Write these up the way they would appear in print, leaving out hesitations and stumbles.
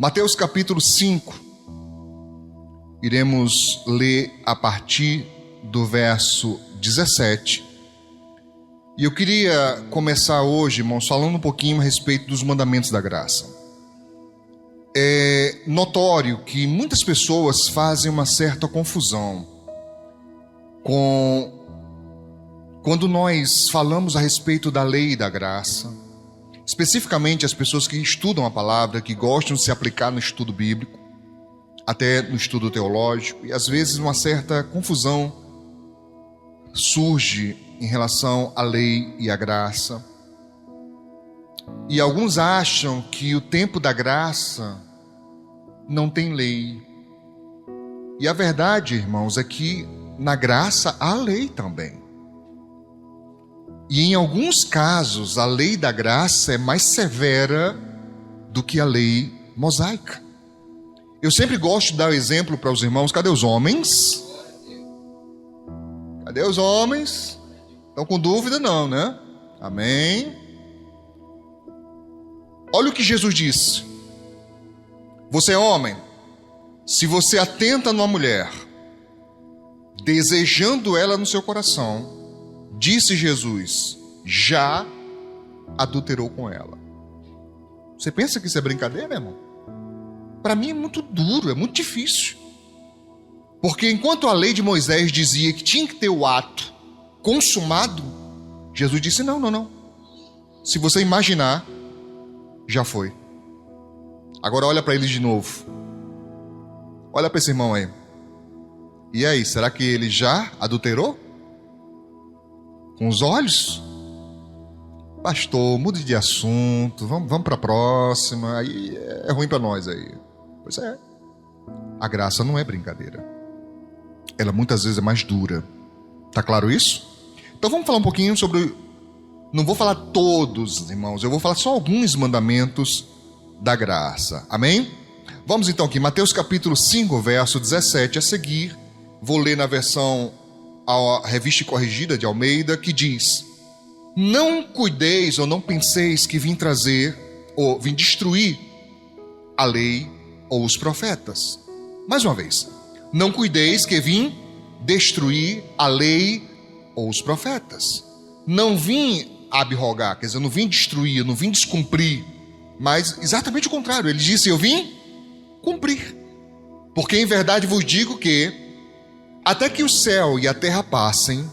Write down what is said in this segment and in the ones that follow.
Mateus capítulo 5, iremos ler a partir do verso 17. E eu queria começar hoje, irmãos, falando um pouquinho a respeito dos mandamentos da graça. É notório que muitas pessoas fazem uma certa confusão quando nós falamos a respeito da lei e da graça. Especificamente as pessoas que estudam a palavra, que gostam de se aplicar no estudo bíblico, até no estudo teológico, e às vezes uma certa confusão surge em relação à lei e à graça. E alguns acham que o tempo da graça não tem lei. E a verdade, irmãos, é que na graça há lei também. E em alguns casos, a lei da graça é mais severa do que a lei mosaica. Eu sempre gosto de dar o exemplo para os irmãos. Cadê os homens? Cadê os homens? Estão com dúvida não, né? Amém. Olha o que Jesus disse. Você é homem, se você atenta numa mulher, desejando ela no seu coração, disse Jesus, já adulterou com ela. Você pensa que isso é brincadeira, irmão? Para mim é muito duro, é muito difícil. Porque enquanto a lei de Moisés dizia que tinha que ter o ato consumado, Jesus disse, não. Se você imaginar, já foi. Agora olha para ele de novo. Olha para esse irmão aí. E aí, será que ele já adulterou? Com os olhos? Pastor, mude de assunto, vamos para a próxima. Aí é ruim para nós aí. Pois é. A graça não é brincadeira. Ela muitas vezes é mais dura. Tá claro isso? Então vamos falar um pouquinho sobre... Não vou falar todos, irmãos. Eu vou falar só alguns mandamentos da graça. Amém? Vamos então aqui. Mateus capítulo 5, verso 17 a seguir. Vou ler na versão... a revista corrigida de Almeida, que diz: não cuideis ou não penseis que vim trazer ou vim destruir a lei ou os profetas. Mais uma vez, não cuideis que vim destruir a lei ou os profetas. Não vim abrogar, quer dizer, eu não vim destruir, eu não vim descumprir, mas exatamente o contrário. Ele disse, eu vim cumprir. Porque em verdade vos digo que até que o céu e a terra passem,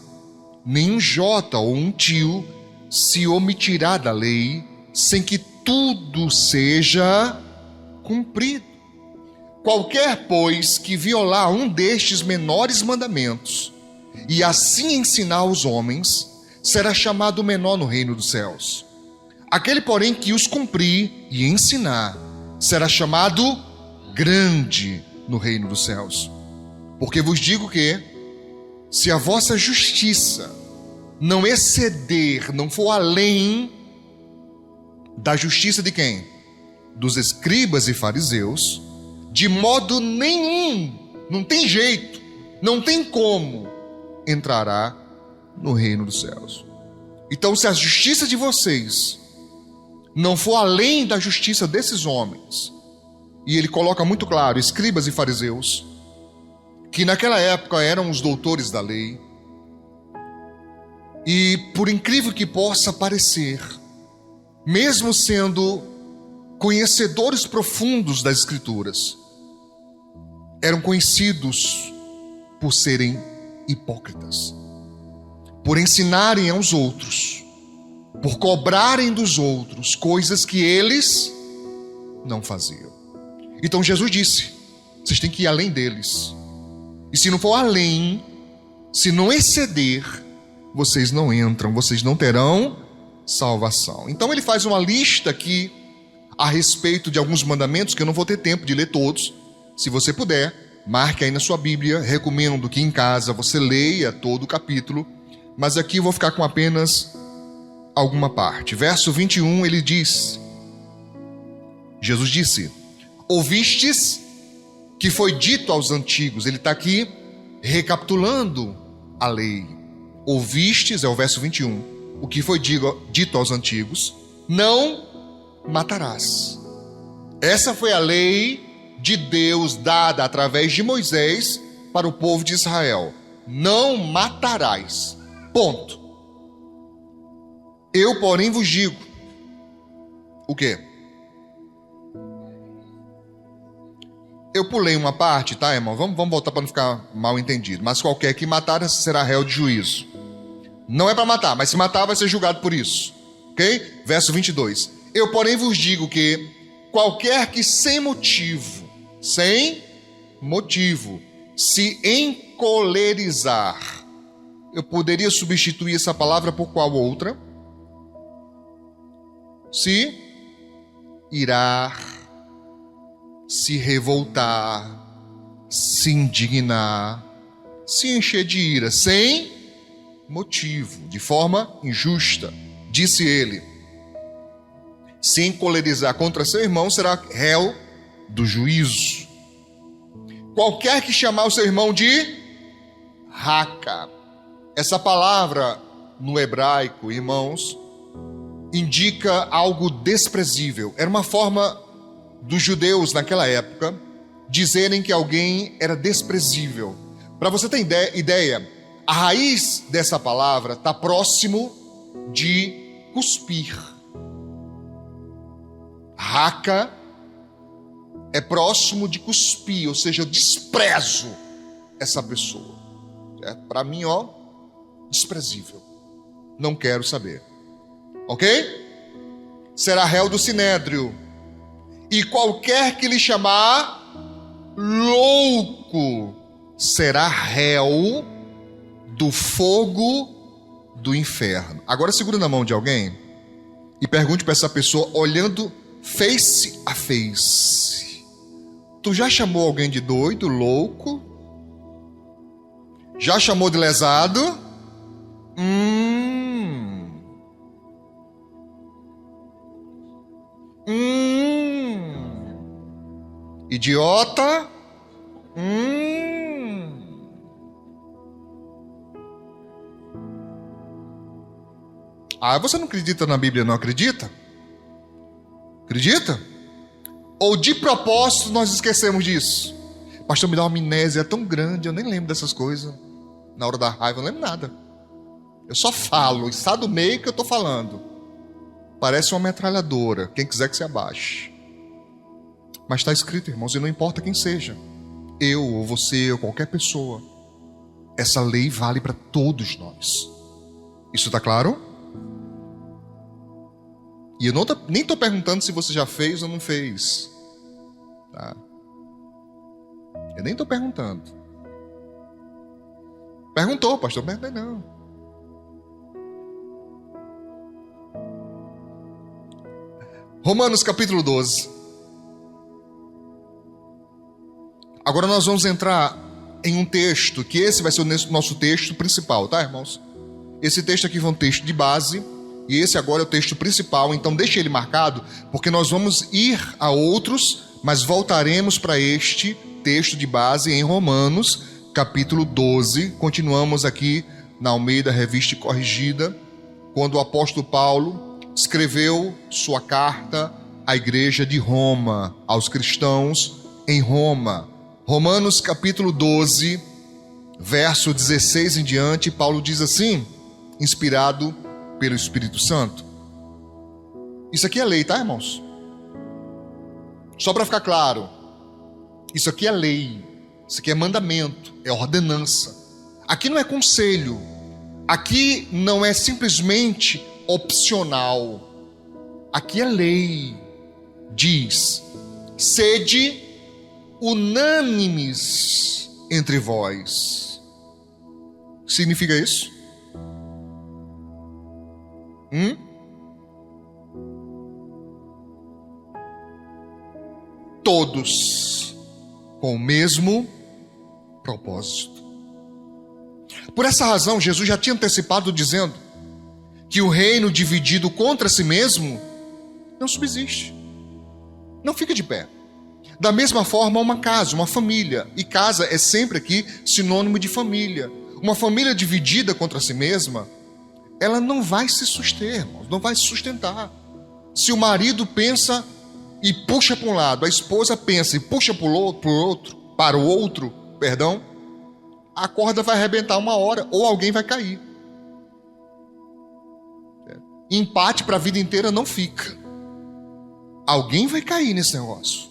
nenhum jota ou um tio se omitirá da lei, sem que tudo seja cumprido. Qualquer, pois, que violar um destes menores mandamentos, e assim ensinar aos homens, será chamado menor no reino dos céus. Aquele, porém, que os cumprir e ensinar, será chamado grande no reino dos céus. Porque vos digo que, se a vossa justiça não exceder, não for além da justiça de quem? Dos escribas e fariseus, de modo nenhum, não tem jeito, não tem como, entrará no reino dos céus. Então, se a justiça de vocês não for além da justiça desses homens, e ele coloca muito claro, escribas e fariseus, que naquela época eram os doutores da lei, e por incrível que possa parecer, mesmo sendo conhecedores profundos das Escrituras, eram conhecidos por serem hipócritas, por ensinarem aos outros, por cobrarem dos outros coisas que eles não faziam. Então Jesus disse, vocês têm que ir além deles. E se não for além, se não exceder, vocês não entram, vocês não terão salvação. Então ele faz uma lista aqui a respeito de alguns mandamentos que eu não vou ter tempo de ler todos. Se você puder, marque aí na sua Bíblia. Recomendo que em casa você leia todo o capítulo, mas aqui eu vou ficar com apenas alguma parte. Verso 21, ele diz, Jesus disse, ouvistes que foi dito aos antigos. Ele está aqui recapitulando a lei. Ouvistes, é o verso 21, o que foi dito aos antigos, não matarás. Essa foi a lei de Deus dada através de Moisés para o povo de Israel. Não matarás. Ponto. Eu, porém, vos digo. O quê? Eu pulei uma parte, tá, irmão? Vamos voltar para não ficar mal entendido. Mas qualquer que matar será réu de juízo. Não é para matar, mas se matar vai ser julgado por isso. Ok? Verso 22. Eu, porém, vos digo que qualquer que sem motivo, se encolerizar. Eu poderia substituir essa palavra por qual outra? Se irar, se revoltar, se indignar, se encher de ira, sem motivo, de forma injusta. Disse ele: se encolerizar contra seu irmão, será réu do juízo. Qualquer que chamar o seu irmão de raca. Essa palavra no hebraico, irmãos, indica algo desprezível. Era uma forma dos judeus naquela época dizerem que alguém era desprezível. Para você ter ideia, a raiz dessa palavra está próximo de cuspir. Raca é próximo de cuspir, ou seja, eu desprezo essa pessoa. Para mim, desprezível. Não quero saber. Ok? Será réu do sinédrio. E qualquer que lhe chamar louco será réu do fogo do inferno. Agora segura na mão de alguém e pergunte para essa pessoa, olhando face a face: tu já chamou alguém de doido, louco? Já chamou de lesado? Idiota? Você não acredita na Bíblia, não acredita? Acredita? Ou de propósito nós esquecemos disso? Pastor, me dá uma amnésia tão grande, eu nem lembro dessas coisas. Na hora da raiva eu não lembro nada. Eu só falo, está do meio que eu estou falando. Parece uma metralhadora, quem quiser que se abaixe. Mas está escrito, irmãos, e não importa quem seja, eu ou você ou qualquer pessoa, essa lei vale para todos nós. Isso está claro? E eu nem estou perguntando se você já fez ou não fez, tá? Eu nem estou perguntando. Perguntou, pastor? Perguntei não. Romanos capítulo 12. Agora nós vamos entrar em um texto, que esse vai ser o nosso texto principal, tá, irmãos? Esse texto aqui foi um texto de base, e esse agora é o texto principal, então deixe ele marcado, porque nós vamos ir a outros, mas voltaremos para este texto de base em Romanos, capítulo 12. Continuamos aqui na Almeida Revista e Corrigida, quando o apóstolo Paulo escreveu sua carta à igreja de Roma, aos cristãos em Roma. Romanos capítulo 12, verso 16 em diante, Paulo diz assim, inspirado pelo Espírito Santo. Isso aqui é lei, tá, irmãos? Só para ficar claro, isso aqui é lei, isso aqui é mandamento, é ordenança. Aqui não é conselho, aqui não é simplesmente opcional, aqui é lei. Diz: sede unânimes entre vós. O que significa isso? Todos com o mesmo propósito. Por essa razão, Jesus já tinha antecipado dizendo que o reino dividido contra si mesmo não subsiste, não fica de pé. Da mesma forma, uma casa, uma família, e casa é sempre aqui sinônimo de família. Uma família dividida contra si mesma, ela não vai se suster, irmãos, não vai se sustentar. Se o marido pensa e puxa para um lado, a esposa pensa e puxa para o outro, a corda vai arrebentar uma hora, ou alguém vai cair. Empate para a vida inteira não fica. Alguém vai cair nesse negócio.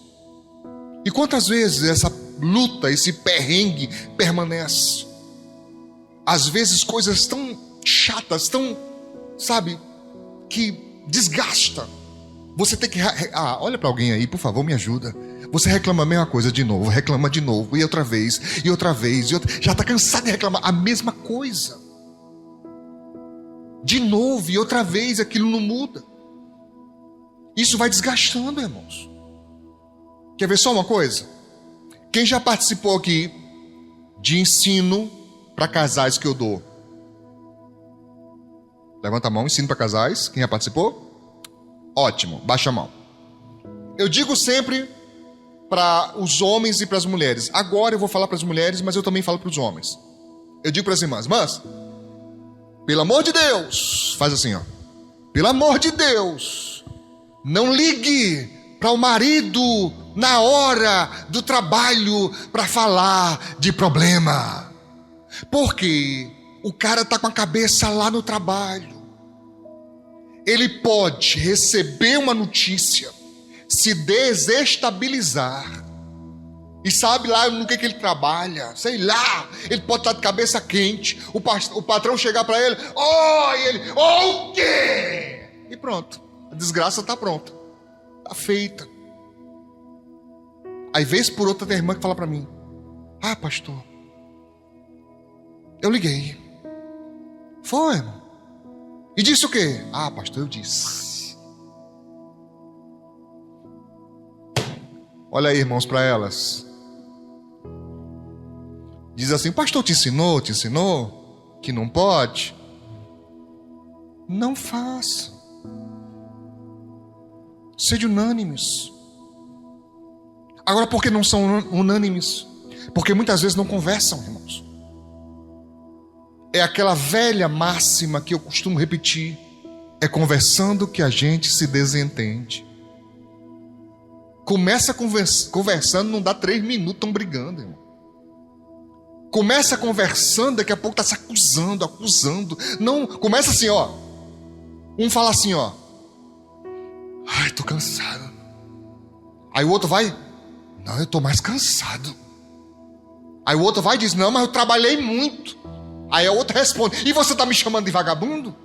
E quantas vezes essa luta, esse perrengue permanece? Às vezes coisas tão chatas, tão, que desgasta. Você tem que... olha para alguém aí, por favor, me ajuda. Você reclama a mesma coisa de novo, reclama de novo, e outra vez, e outra vez, já está cansado de reclamar a mesma coisa. De novo e outra vez, aquilo não muda. Isso vai desgastando, irmãos. Quer ver só uma coisa? Quem já participou aqui de ensino para casais que eu dou? Levanta a mão, ensino para casais. Quem já participou? Ótimo, baixa a mão. Eu digo sempre para os homens e para as mulheres. Agora eu vou falar para as mulheres, mas eu também falo para os homens. Eu digo para as irmãs: pelo amor de Deus, faz assim, pelo amor de Deus, não ligue para o marido na hora do trabalho para falar de problema. Porque o cara está com a cabeça lá no trabalho. Ele pode receber uma notícia, se desestabilizar. E sabe lá no que ele trabalha, sei lá, ele pode estar de cabeça quente, o patrão chegar para ele, e ele, o quê? E pronto, a desgraça está pronta, está feita. Aí vez por outra tem irmã que fala para mim: pastor, eu liguei. Foi, irmão. E disse o quê? Pastor, eu disse. Olha aí, irmãos, para elas. Diz assim: pastor, te ensinou que não pode? Não faça. Sede unânimes. Agora, por que não são unânimes? Porque muitas vezes não conversam, irmãos. É aquela velha máxima que eu costumo repetir: é conversando que a gente se desentende. Começa conversando, não dá 3 minutos, estão brigando, irmão. Começa conversando, daqui a pouco está se acusando. Não, começa assim, um fala assim, tô cansado. Aí o outro vai: não, eu tô mais cansado. Aí o outro vai e diz: não, mas eu trabalhei muito. Aí o outro responde: e você está me chamando de vagabundo?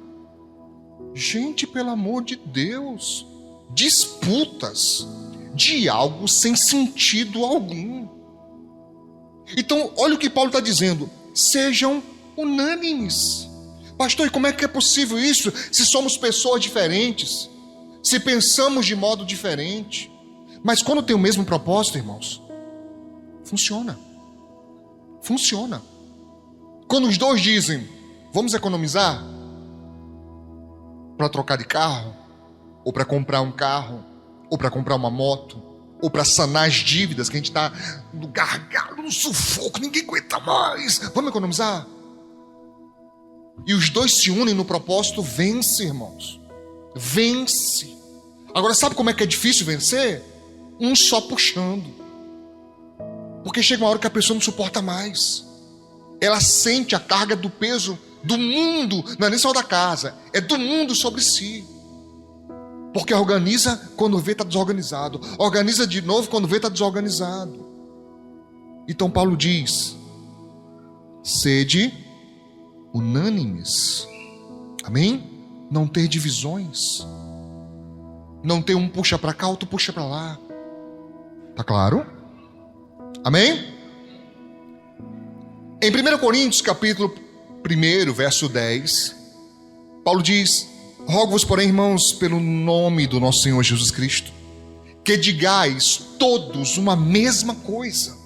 Gente, pelo amor de Deus, disputas de algo sem sentido algum. Então, olha o que Paulo está dizendo: sejam unânimes. Pastor, e como é que é possível isso, se somos pessoas diferentes, se pensamos de modo diferente? Mas quando tem o mesmo propósito, irmãos, funciona. Quando os dois dizem: vamos economizar para trocar de carro, ou para comprar um carro, ou para comprar uma moto, ou para sanar as dívidas, que a gente está no gargalo, no sufoco, ninguém aguenta mais, vamos economizar? E os dois se unem no propósito, vence, irmãos. Vence. Agora, sabe como é que é difícil vencer? Um só puxando. Porque chega uma hora que a pessoa não suporta mais. Ela sente a carga do peso do mundo, não é nem só da casa, é do mundo sobre si. Porque organiza quando vê está desorganizado, organiza de novo quando vê está desorganizado. Então Paulo diz: sede unânimes. Amém? Não ter divisões. Não ter um puxa para cá, outro puxa para lá. Tá claro? Amém? Em 1 Coríntios capítulo 1, verso 10, Paulo diz: rogo-vos, porém, irmãos, pelo nome do nosso Senhor Jesus Cristo, que digais todos uma mesma coisa,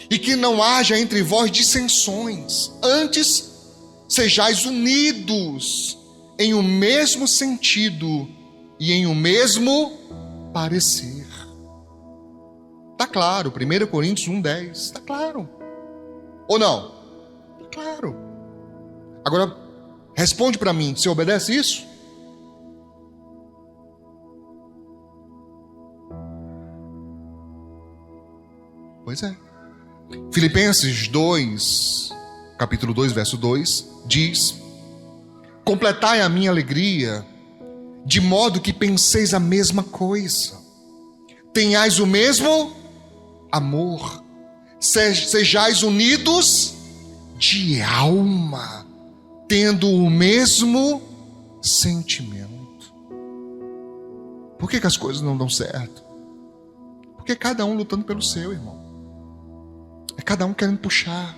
e que não haja entre vós dissensões, antes sejais unidos em um mesmo sentido e em um mesmo parecer. Está claro, 1 Coríntios 1,10, está claro. Ou não? Está claro. Agora, responde para mim, você obedece isso? Pois é. Filipenses 2, capítulo 2, verso 2, diz: completai a minha alegria, de modo que penseis a mesma coisa, tenhais o mesmo amor, sejais unidos de alma, tendo o mesmo sentimento. Por que as coisas não dão certo? Porque cada um lutando pelo seu, irmão. É cada um querendo puxar.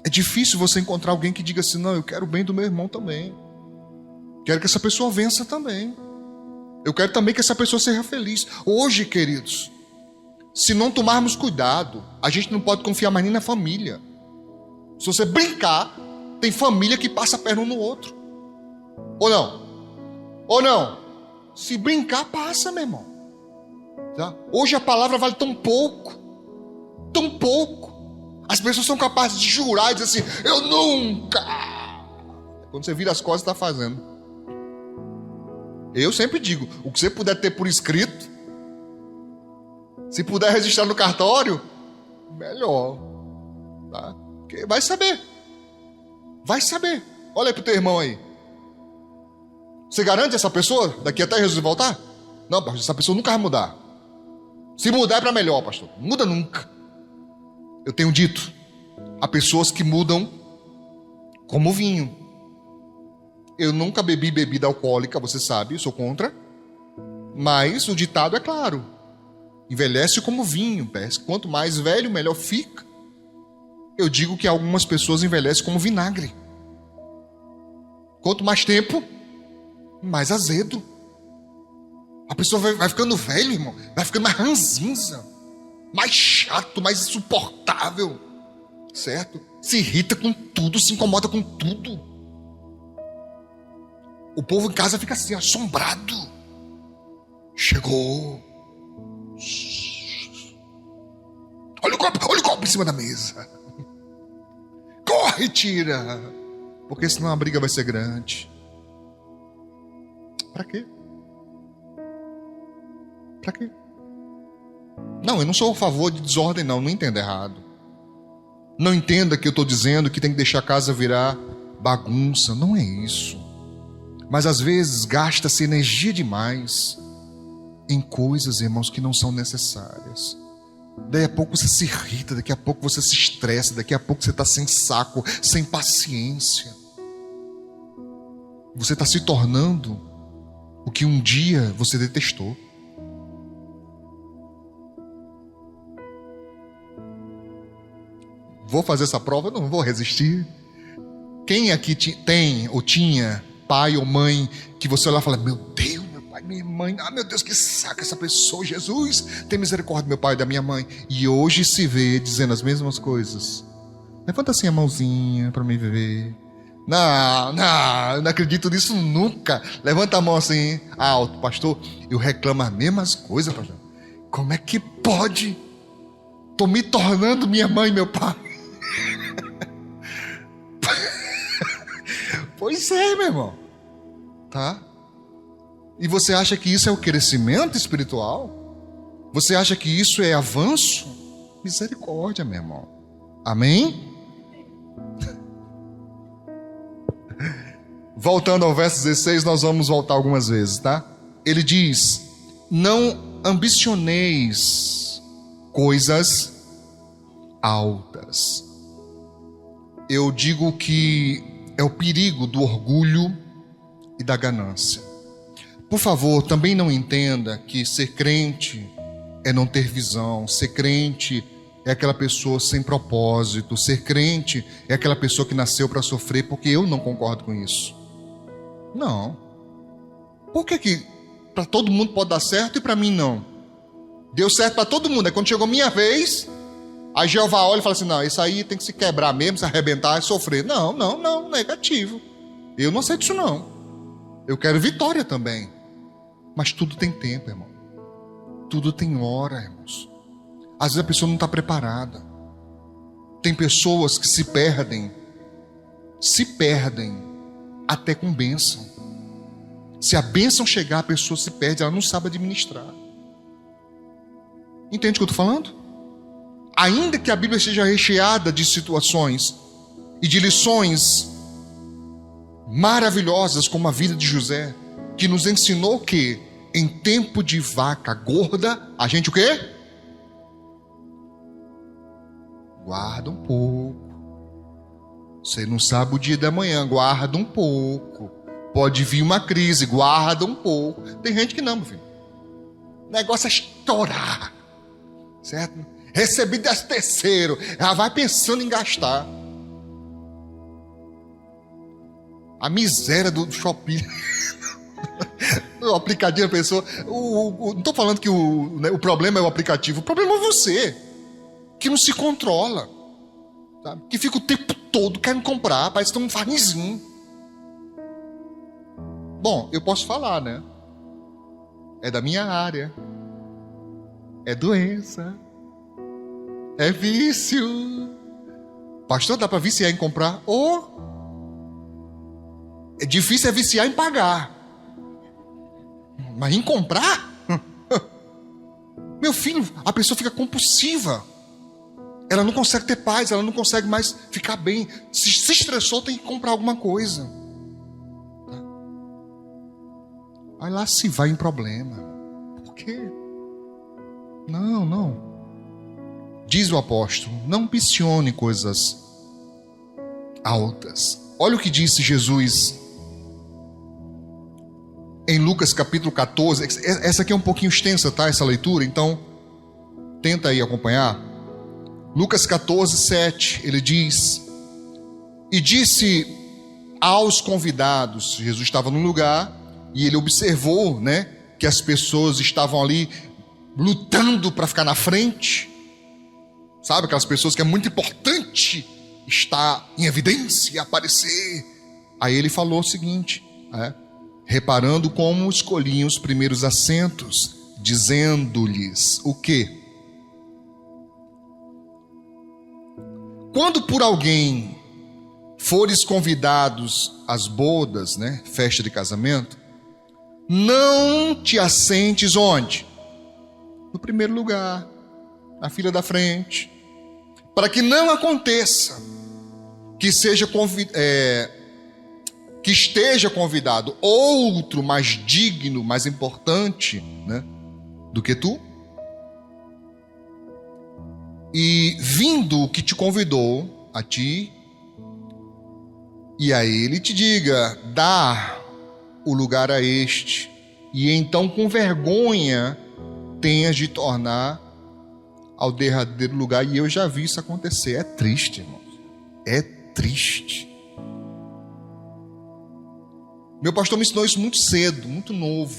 É difícil você encontrar alguém que diga assim: não, eu quero o bem do meu irmão também. Quero que essa pessoa vença também. Eu quero também que essa pessoa seja feliz. Hoje, queridos, se não tomarmos cuidado, a gente não pode confiar mais nem na família. Se você brincar, tem família que passa a perna um no outro. Ou não? Ou não? Se brincar, passa, meu irmão. Tá? Hoje a palavra vale tão pouco. Tão pouco. As pessoas são capazes de jurar e dizer assim: eu nunca. Quando você vira as costas, está fazendo. Eu sempre digo: o que você puder ter por escrito, se puder registrar no cartório, melhor. Tá? Porque vai saber. Vai saber. Olha aí pro teu irmão aí. Você garante essa pessoa daqui até Jesus voltar? Não, pastor, essa pessoa nunca vai mudar. Se mudar é para melhor, pastor. Não muda nunca. Eu tenho dito, há pessoas que mudam como vinho. Eu nunca bebi bebida alcoólica, você sabe, eu sou contra. Mas o ditado é claro: envelhece como vinho. Quanto mais velho, melhor fica. Eu digo que algumas pessoas envelhecem como vinagre. Quanto mais tempo, mais azedo. A pessoa vai ficando velho, irmão. Vai ficando mais ranzinza, mais chato, mais insuportável, certo? Se irrita com tudo, se incomoda com tudo. O povo em casa fica assim, assombrado. Chegou. Olha o copo em cima da mesa. Corre, tira. Porque senão a briga vai ser grande. Pra quê? Pra quê? Não, eu não sou a favor de desordem, não entenda errado. Não entenda que eu estou dizendo que tem que deixar a casa virar bagunça. Não é isso. Mas às vezes gasta-se energia demais em coisas, irmãos, que não são necessárias. Daí a pouco você se irrita, daqui a pouco você se estressa, daqui a pouco você está sem saco, sem paciência. Você está se tornando o que um dia você detestou. Vou fazer essa prova, não vou resistir. Quem aqui tem ou tinha pai ou mãe que você olha e fala: meu Deus, meu pai, minha mãe, meu Deus, que saca essa pessoa, Jesus, tem misericórdia do meu pai e da minha mãe. E hoje se vê dizendo as mesmas coisas. Levanta assim a mãozinha para me ver. Não acredito nisso nunca. Levanta a mão assim, alto, pastor. Eu reclamo as mesmas coisas, pastor. Como é que pode? Estou me tornando minha mãe e meu pai. Pois é, meu irmão. Tá? E você acha que isso é o crescimento espiritual? Você acha que isso é avanço? Misericórdia, meu irmão. Amém? Voltando ao verso 16, nós vamos voltar algumas vezes, tá? Ele diz: não ambicioneis coisas altas. Eu digo que é o perigo do orgulho e da ganância. Por favor, também não entenda que ser crente é não ter visão. Ser crente é aquela pessoa sem propósito. Ser crente é aquela pessoa que nasceu para sofrer, porque eu não concordo com isso. Não. Por que para todo mundo pode dar certo e para mim não? Deu certo para todo mundo. Aí quando chegou minha vez, aí Jeová olha e fala assim: não, isso aí tem que se quebrar mesmo, se arrebentar e sofrer. Não, negativo. Eu não aceito isso não. Eu quero vitória também. Mas tudo tem tempo, irmão. Tudo tem hora, irmãos. Às vezes a pessoa não está preparada. Tem pessoas que se perdem até com bênção. Se a bênção chegar, a pessoa se perde, ela não sabe administrar. Entende o que eu estou falando? ainda que a Bíblia seja recheada de situações e de lições maravilhosas, como a vida de José, que nos ensinou que em tempo de vaca gorda, a gente o quê? Guarda um pouco. Você não sabe o dia da manhã, guarda um pouco. Pode vir uma crise, guarda um pouco. Tem gente que não, meu filho. O negócio é estourar, certo? Recebi 13º, ela vai pensando em gastar. A miséria do shopping. O aplicativo, a pessoa. Não estou falando que o problema é o aplicativo, o problema é você, que não se controla, sabe? Que fica o tempo todo querendo comprar, parece que tem um farnizinho. Bom, eu posso falar, né? É da minha área. É doença. É vício. Pastor, dá para viciar em comprar? É difícil viciar em pagar. Mas em comprar? Meu filho, a pessoa fica compulsiva. Ela não consegue ter paz, ela não consegue mais ficar bem. Se estressou, tem que comprar alguma coisa. Aí lá se vai em problema. Por quê? Não. Diz o apóstolo, não ambicione coisas altas. Olha o que disse Jesus em Lucas capítulo 14. Essa aqui é um pouquinho extensa, tá? Essa leitura, então tenta aí acompanhar. Lucas 14, 7, ele diz: e disse aos convidados, Jesus estava num lugar e ele observou, né, que as pessoas estavam ali lutando para ficar na frente. Sabe, aquelas pessoas que é muito importante estar em evidência e aparecer. Aí ele falou o seguinte, reparando como escolhiam os primeiros assentos, dizendo-lhes o quê? Quando por alguém fores convidados às bodas, né, festa de casamento, não te assentes onde? No primeiro lugar, na fila da frente, para que não aconteça que esteja convidado outro mais digno, mais importante, né, do que tu, e vindo o que te convidou a ti, e a ele te diga, dá o lugar a este, e então com vergonha tenhas de tornar ao derradeiro lugar. E eu já vi isso acontecer. É triste, irmãos. É triste. Meu pastor me ensinou isso muito cedo, muito novo.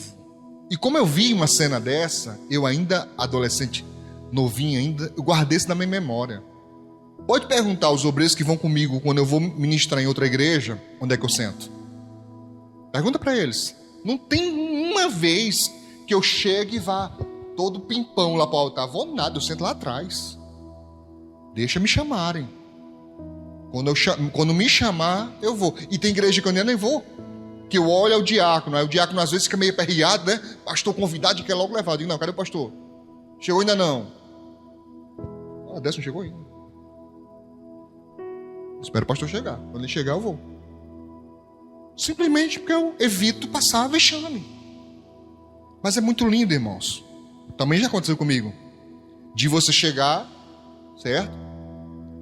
E como eu vi uma cena dessa, eu ainda adolescente, novinho ainda, eu guardei isso na minha memória. Pode perguntar aos obreiros que vão comigo quando eu vou ministrar em outra igreja, onde é que eu sento. Pergunta para eles. Não tem uma vez que eu chegue e vá todo pimpão lá para o altar. Vou nada, eu sento lá atrás. Deixa me chamarem. Quando me chamar, eu vou. E tem igreja que eu nem vou. Que eu olho ao diácono. Aí o diácono às vezes fica meio aperreado, né? Pastor convidado e quer logo levar. Eu digo, não, cadê o pastor? Chegou ainda não. Ah, dessa não chegou ainda. Espero o pastor chegar. Quando ele chegar, eu vou. Simplesmente porque eu evito passar vexame. Mas é muito lindo, irmãos. Também já aconteceu comigo. De você chegar, certo?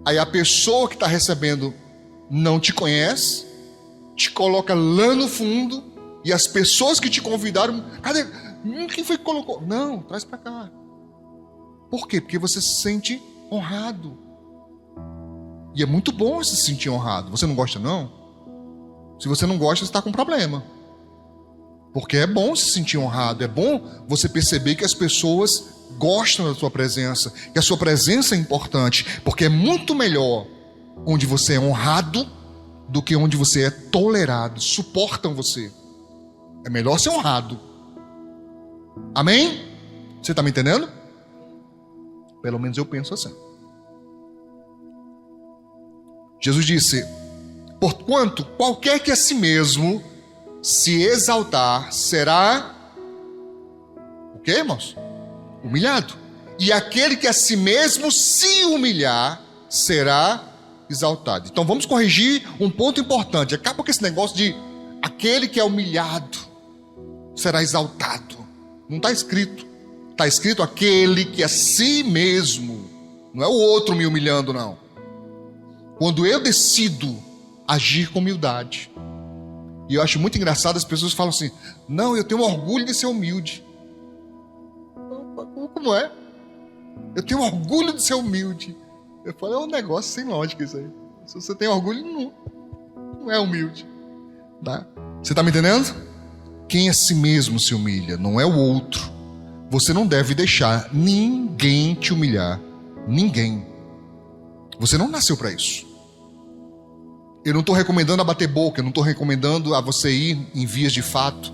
Aí a pessoa que está recebendo não te conhece, te coloca lá no fundo, e as pessoas que te convidaram, cadê? Quem foi que colocou? Não, traz para cá. Por quê? Porque você se sente honrado. E é muito bom se sentir honrado. Você não gosta, não? Se você não gosta, você está com problema. Porque é bom se sentir honrado. É bom você perceber que as pessoas gostam da sua presença. Que a sua presença é importante. Porque é muito melhor onde você é honrado do que onde você é tolerado. Suportam você. É melhor ser honrado. Amém? Você está me entendendo? Pelo menos eu penso assim. Jesus disse: porquanto qualquer que a si mesmo se exaltar será o quê, irmãos? Humilhado. E aquele que a si mesmo se humilhar será exaltado. Então vamos corrigir um ponto importante. Acaba com esse negócio de aquele que é humilhado será exaltado. Não está escrito. Está escrito aquele que a si mesmo. Não é o outro me humilhando, não. Quando eu decido agir com humildade. E eu acho muito engraçado as pessoas falam assim: não, eu tenho orgulho de ser humilde. Como é? Eu tenho orgulho de ser humilde. Eu falo, é um negócio sem lógica isso aí. Se você tem orgulho, não é humilde. Tá? Você está me entendendo? Quem a si mesmo se humilha, não é o outro. Você não deve deixar ninguém te humilhar. Ninguém. Você não nasceu para isso. Eu não estou recomendando a bater boca, eu não estou recomendando a você ir em vias de fato,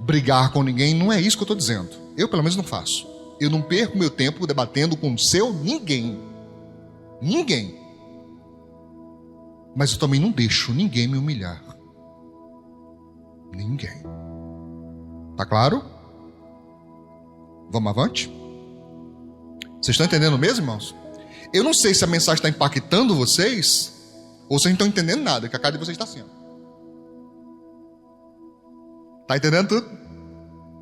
brigar com ninguém, não é isso que eu estou dizendo. Eu pelo menos não faço. Eu não perco meu tempo debatendo com o seu ninguém. Ninguém. Mas eu também não deixo ninguém me humilhar. Ninguém. Tá claro? Vamos avante? Vocês estão entendendo mesmo, irmãos? Eu não sei se a mensagem está impactando vocês, ou vocês não estão entendendo nada, que a cara de vocês está assim. Tá entendendo tudo?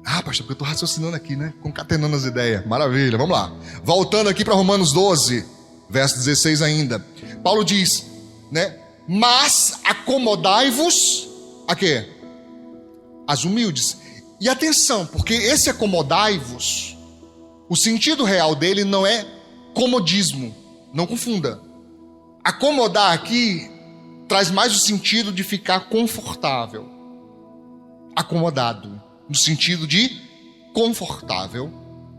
Ah, pastor, porque eu estou raciocinando aqui, né? Concatenando as ideias. Maravilha, vamos lá. Voltando aqui para Romanos 12, verso 16 ainda. Paulo diz, né? Mas acomodai-vos a quê? As humildes. E atenção, porque esse acomodai-vos, o sentido real dele não é comodismo. Não confunda. Acomodar aqui traz mais o sentido de ficar confortável. Acomodado. No sentido de confortável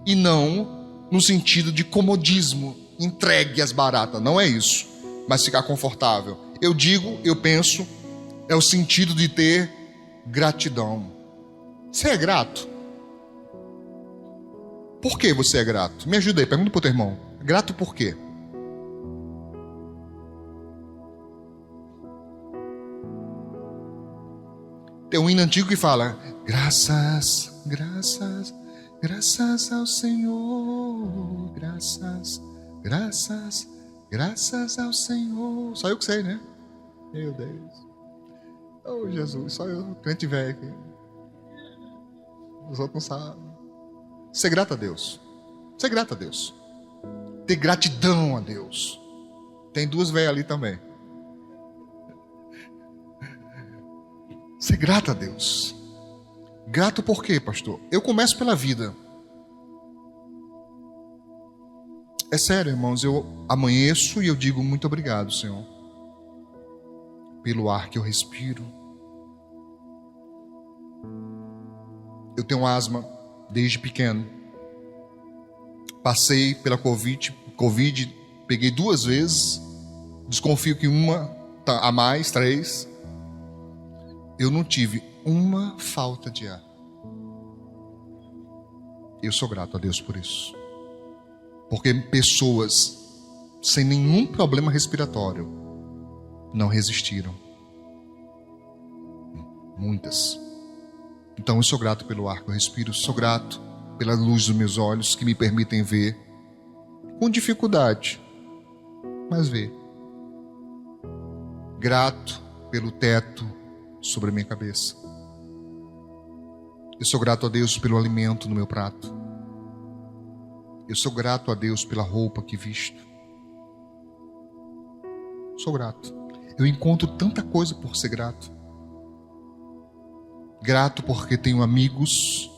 e não no sentido de comodismo, entregue às baratas. Não é isso, mas ficar confortável. Eu digo, eu penso, é o sentido de ter gratidão. Você é grato? Por que você é grato? Me ajuda aí, pergunta para o teu irmão. Grato por quê? Tem um hino antigo que fala: graças, graças, graças ao Senhor. Graças, graças, graças ao Senhor. Só eu que sei, né? Meu Deus. Oh, Jesus, só eu, crente velho aqui. Os outros não sabem. Ser grato a Deus. Ser grato a Deus. Ter gratidão a Deus. Tem duas velhas ali também. Ser grato a Deus. Grato por quê, pastor? Eu começo pela vida. É sério, irmãos, eu amanheço e eu digo muito obrigado, Senhor, pelo ar que eu respiro. Eu tenho asma desde pequeno. Passei pela Covid, peguei 2 vezes. Desconfio que uma a mais, 3. Eu não tive uma falta de ar. Eu sou grato a Deus por isso. Porque pessoas sem nenhum problema respiratório não resistiram. Muitas. Então eu sou grato pelo ar que eu respiro. Sou grato pela luz dos meus olhos que me permitem ver. Com dificuldade, mas ver. Grato pelo teto sobre a minha cabeça. Eu sou grato a Deus pelo alimento no meu prato. Eu sou grato a Deus pela roupa que visto. Sou grato. Eu encontro tanta coisa por ser grato. Grato porque tenho amigos,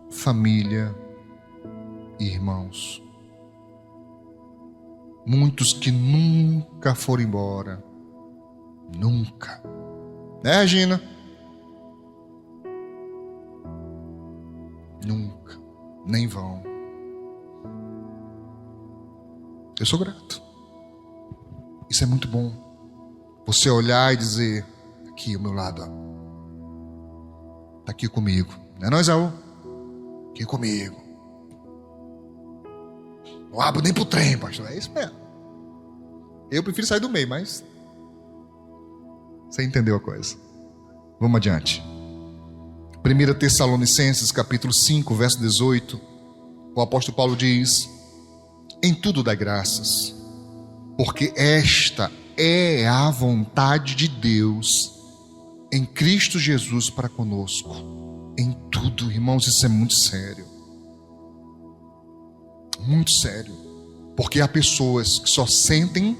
família e irmãos. Muitos que nunca foram embora. Nunca. Né, Regina? Nunca. Nem vão. Eu sou grato. Isso é muito bom. Você olhar e dizer: aqui ao meu lado, está aqui comigo. Não é não, Isaú? Aqui comigo. Não abro nem pro trem, pastor. É isso mesmo. Eu prefiro sair do meio, mas você entendeu a coisa. Vamos adiante. 1 Tessalonicenses capítulo 5, verso 18. O apóstolo Paulo diz: em tudo dai graças, porque esta é a vontade de Deus em Cristo Jesus para conosco. Em tudo, irmãos, isso é muito sério. Muito sério. Porque há pessoas que só sentem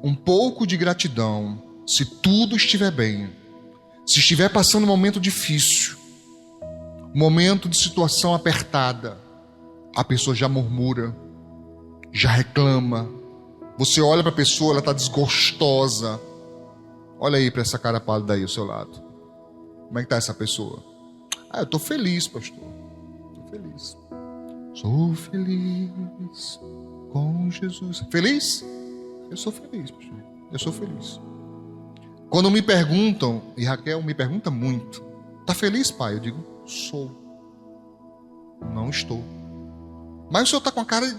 um pouco de gratidão se tudo estiver bem. Se estiver passando um momento difícil, um momento de situação apertada, a pessoa já murmura, já reclama. Você olha para a pessoa, ela está desgostosa. Olha aí para essa cara pálida aí ao seu lado. Como é que está essa pessoa? Eu estou feliz, pastor. Estou feliz. Sou feliz com Jesus. Feliz? Eu sou feliz, pastor. Eu sou feliz. Quando me perguntam, e Raquel me pergunta muito: está feliz, pai? Eu digo: sou. Não estou. Mas o senhor está com a cara...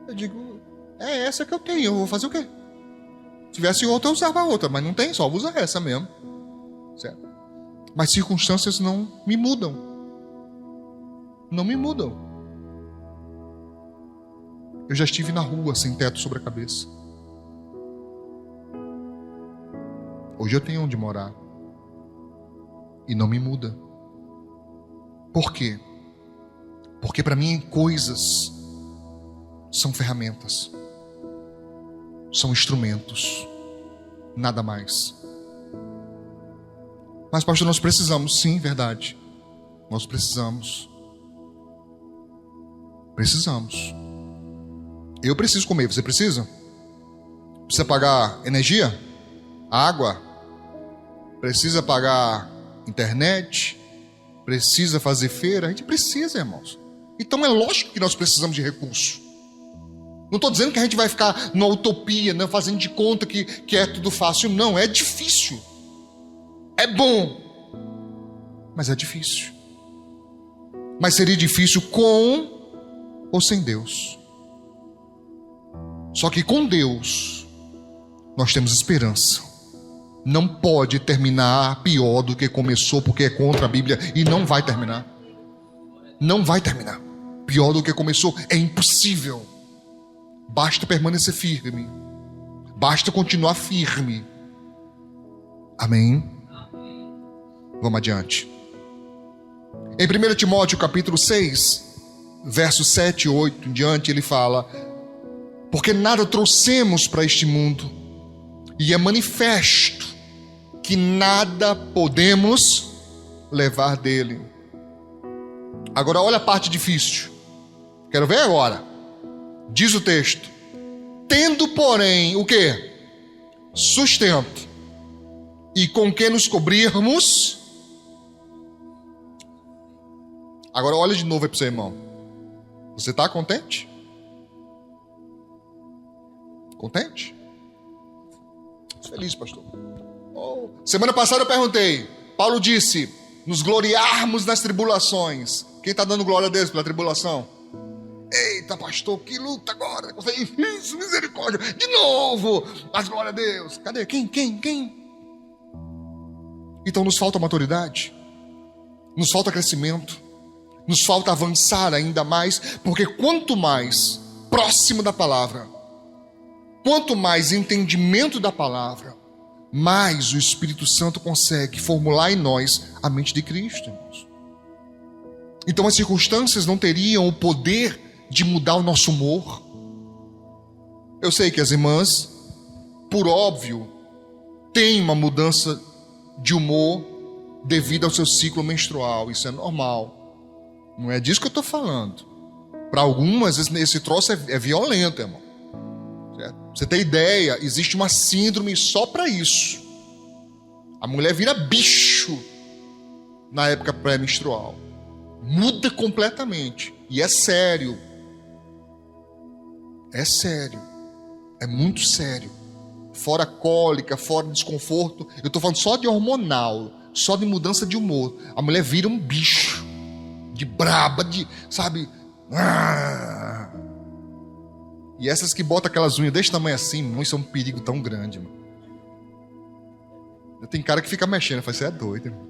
Eu digo: é essa que eu tenho, eu vou fazer o quê? Se tivesse outra, eu usava outra, mas não tem, só usa essa mesmo. Certo? Mas circunstâncias não me mudam. Não me mudam. Eu já estive na rua sem teto sobre a cabeça. Hoje eu tenho onde morar. E não me muda. Por quê? Porque para mim coisas são ferramentas. São instrumentos. Nada mais. Mas, pastor, nós precisamos, sim, verdade. Nós precisamos. Precisamos. Eu preciso comer, você precisa? Precisa pagar energia? Água? Precisa pagar internet? Precisa fazer feira? A gente precisa, irmãos. Então é lógico que nós precisamos de recurso. Não estou dizendo que a gente vai ficar numa utopia, né, fazendo de conta que é tudo fácil. Não, é difícil. É bom, mas é difícil. Mas seria difícil com ou sem Deus. Só que com Deus nós temos esperança. Não pode terminar pior do que começou, porque é contra a Bíblia, e não vai terminar. Não vai terminar pior do que começou. É impossível. Basta permanecer firme. Basta continuar firme. Amém? Vamos adiante. Em 1 Timóteo capítulo 6, versos 7 e 8 em diante, ele fala: porque nada trouxemos para este mundo, e é manifesto que nada podemos levar dele. Agora olha a parte difícil. Quero ver agora. Diz o texto: tendo, porém, o quê? Sustento, e com que nos cobrirmos. Agora olha de novo aí para o seu irmão. Você está contente? Contente? Feliz, pastor. Semana passada eu perguntei. Paulo disse: nos gloriarmos nas tribulações. Quem está dando glória a Deus pela tribulação? Eita, pastor, que luta agora. Isso, misericórdia. De novo, as glórias a Deus. Cadê? Quem? Então nos falta maturidade. Nos falta crescimento. Nos falta avançar ainda mais. Porque quanto mais próximo da palavra, quanto mais entendimento da palavra, mais o Espírito Santo consegue formular em nós a mente de Cristo, irmãos. Então as circunstâncias não teriam o poder de mudar o nosso humor. Eu sei que as irmãs, por óbvio, têm uma mudança de humor devido ao seu ciclo menstrual. Isso é normal. Não é disso que eu estou falando. Para algumas, esse troço é violento, irmão. Certo? Você tem ideia, existe uma síndrome só para isso. A mulher vira bicho na época pré-menstrual. Muda completamente. E é sério. É sério. É muito sério. Fora cólica, fora desconforto. Eu estou falando só de hormonal, só de mudança de humor. A mulher vira um bicho. De braba, de, sabe? E essas que botam aquelas unhas desse tamanho assim, isso é um perigo tão grande, mano. Tem cara que fica mexendo. Eu falo: você é doido, irmão.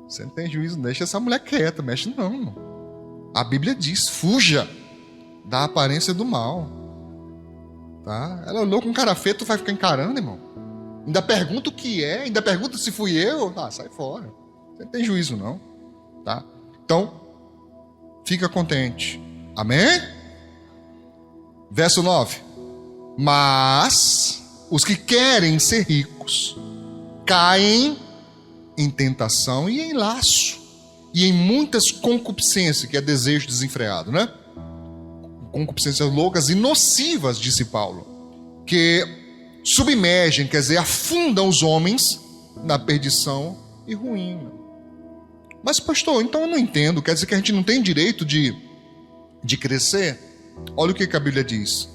Você não tem juízo, deixa essa mulher quieta, mexe não, irmão. A Bíblia diz, fuja da aparência do mal. Tá? Ela olhou com cara feia, tu vai ficar encarando, irmão. Ainda pergunta o que é, ainda pergunta se fui eu. Ah, sai fora. Você não tem juízo, não. Tá? Então, fica contente. Amém? Verso 9. Mas os que querem ser ricos caem em tentação e em laço, e em muitas concupiscências, que é desejo desenfreado, né? Concupiscências loucas e nocivas, disse Paulo, que submergem, quer dizer, afundam os homens na perdição e ruína. Mas, pastor, então eu não entendo, quer dizer que a gente não tem direito de crescer? Olha o que a Bíblia diz.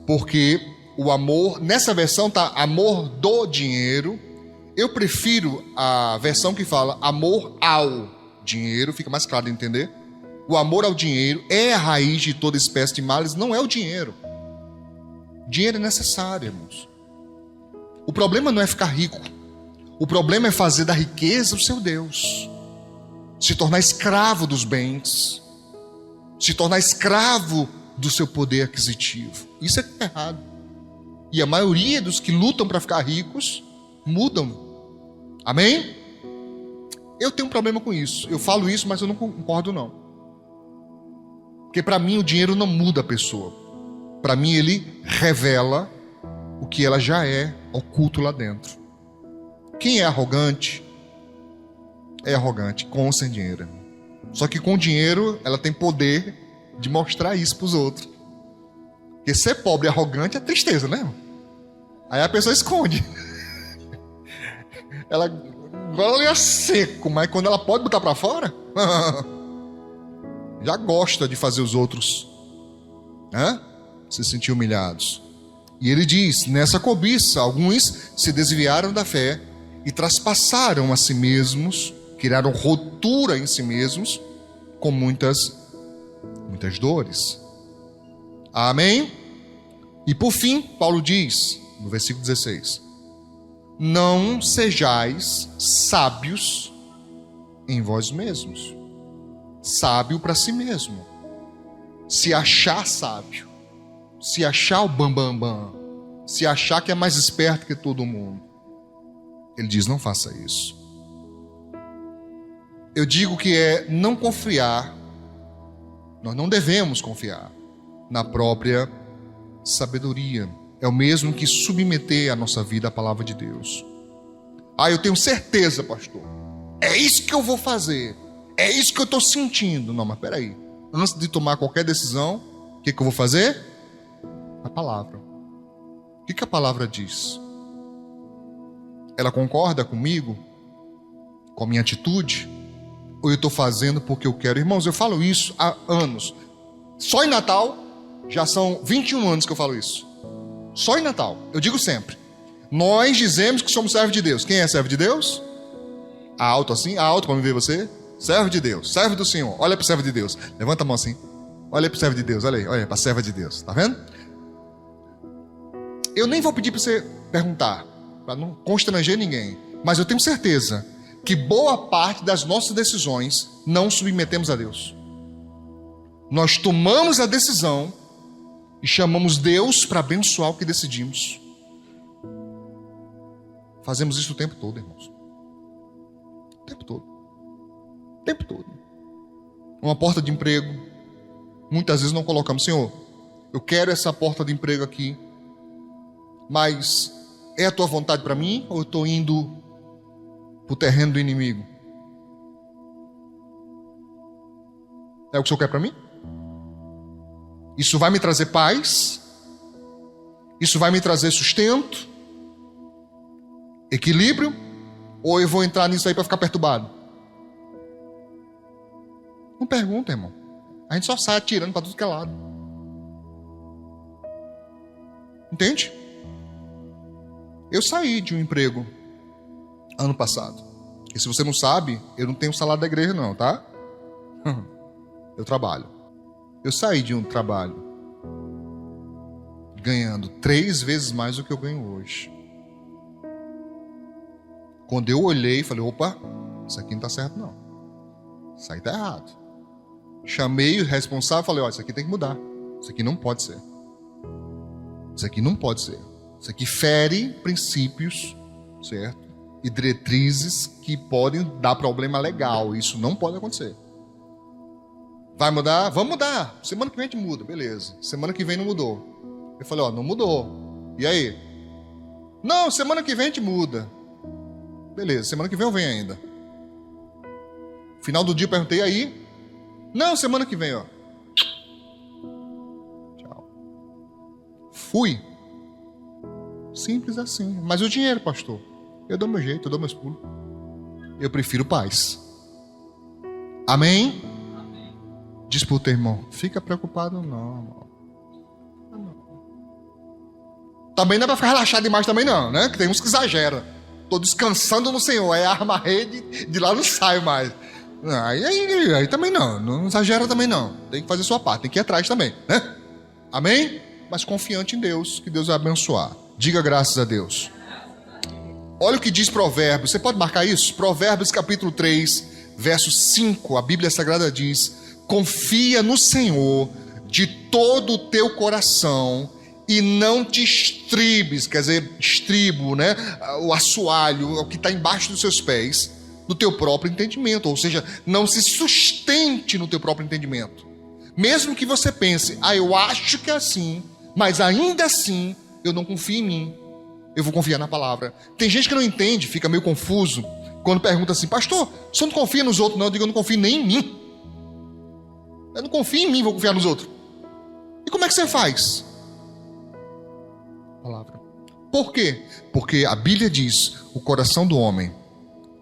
Porque o amor, nessa versão tá amor do dinheiro. Eu prefiro a versão que fala amor ao dinheiro, fica mais claro de entender. O amor ao dinheiro é a raiz de toda espécie de males, não é o dinheiro. Dinheiro é necessário, irmãos. O problema não é ficar rico. O problema é fazer da riqueza o seu Deus. Se tornar escravo dos bens. Se tornar escravo do seu poder aquisitivo. Isso é errado. E a maioria dos que lutam para ficar ricos mudam. Amém? Eu tenho um problema com isso. Eu falo isso, mas eu não concordo não. Porque para mim o dinheiro não muda a pessoa. Para mim ele revela o que ela já é oculto lá dentro. Quem é arrogante com ou sem dinheiro. Só que com dinheiro ela tem poder de mostrar isso para os outros. Porque ser pobre e arrogante é tristeza, né? Aí a pessoa esconde. Agora ela é seco, mas quando ela pode botar para fora, já gosta de fazer os outros se sentir humilhados. E ele diz, nessa cobiça, alguns se desviaram da fé e traspassaram a si mesmos, criaram rotura em si mesmos, com muitas dores. Amém? E por fim, Paulo diz, no versículo 16, não sejais sábios em vós mesmos. Sábio para si mesmo. Se achar sábio. Se achar o bambambam. Se achar que é mais esperto que todo mundo. Ele diz, não faça isso. Eu digo que é não confiar. Nós não devemos confiar na própria sabedoria. É o mesmo que submeter a nossa vida à palavra de Deus. Eu tenho certeza, pastor. É isso que eu vou fazer. É isso que eu estou sentindo. Não, mas peraí. Antes de tomar qualquer decisão, o que eu vou fazer? A palavra. O que a palavra diz? Ela concorda comigo? Com a minha atitude? Ou eu estou fazendo porque eu quero? Irmãos, eu falo isso há anos. Só em Natal, já são 21 anos que eu falo isso. Só em Natal, eu digo sempre. Nós dizemos que somos servos de Deus. Quem é servo de Deus? Alto assim, alto para me ver você. Servo de Deus, servo do Senhor. Olha para o servo de Deus. Levanta a mão assim. Olha para o servo de Deus, olha aí, olha para a serva de Deus. Tá vendo? Eu nem vou pedir para você perguntar, para não constranger ninguém. Mas eu tenho certeza que boa parte das nossas decisões não submetemos a Deus. Nós tomamos a decisão e chamamos Deus para abençoar o que decidimos. Fazemos isso o tempo todo, irmãos. O tempo todo. O tempo todo. Uma porta de emprego. Muitas vezes não colocamos, Senhor, eu quero essa porta de emprego aqui, mas é a tua vontade para mim ou eu estou indo para o terreno do inimigo? É o que o Senhor quer para mim? Isso vai me trazer paz? Isso vai me trazer sustento? Equilíbrio? Ou eu vou entrar nisso aí para ficar perturbado? Não pergunta, irmão. A gente só sai atirando para tudo que é lado. Entende? Eu saí de um emprego ano passado. E se você não sabe, eu não tenho salário da igreja não, tá? Eu trabalho. Eu saí de um trabalho ganhando 3 vezes mais do que eu ganho hoje. Quando eu olhei, falei, opa, isso aqui não está certo não. Isso aí está errado. Chamei o responsável e falei, ó, isso aqui tem que mudar. Isso aqui não pode ser. Isso aqui não pode ser. Isso aqui fere princípios, certo? E diretrizes que podem dar problema legal. Isso não pode acontecer. Vai mudar? Vamos mudar. Semana que vem a gente muda, beleza. Semana que vem não mudou. Eu falei, ó, não mudou. E aí? Não, semana que vem a gente muda. Beleza, semana que vem eu venho ainda. Final do dia eu perguntei, aí? Não, semana que vem, ó. Tchau. Fui. Simples assim. Mas o dinheiro, pastor? Eu dou meu jeito, eu dou meus pulos. Eu prefiro paz. Amém? Amém. Diz pro teu irmão, fica preocupado não. Também não é pra ficar relaxado demais também não, né? Que tem uns que exageram. Tô descansando no Senhor, aí arma a rede, de lá não saio mais. Aí também não exagera também não. Tem que fazer sua parte, tem que ir atrás também, né? Amém? Mas confiante em Deus, que Deus vai abençoar. Diga graças a Deus. Olha o que diz Provérbios, você pode marcar isso? Provérbios capítulo 3, verso 5, a Bíblia Sagrada diz: confia no Senhor de todo o teu coração e não te estribes, quer dizer, estribo, né? O assoalho, o que está embaixo dos seus pés, no teu próprio entendimento, ou seja, não se sustente no teu próprio entendimento. Mesmo que você pense, eu acho que é assim, mas ainda assim eu não confio em mim, eu vou confiar na palavra. Tem gente que não entende, fica meio confuso, quando pergunta assim, pastor, você não confia nos outros? Não, eu digo, eu não confio nem em mim. Eu não confio em mim, vou confiar nos outros. E como é que você faz? Palavra. Por quê? Porque a Bíblia diz, o coração do homem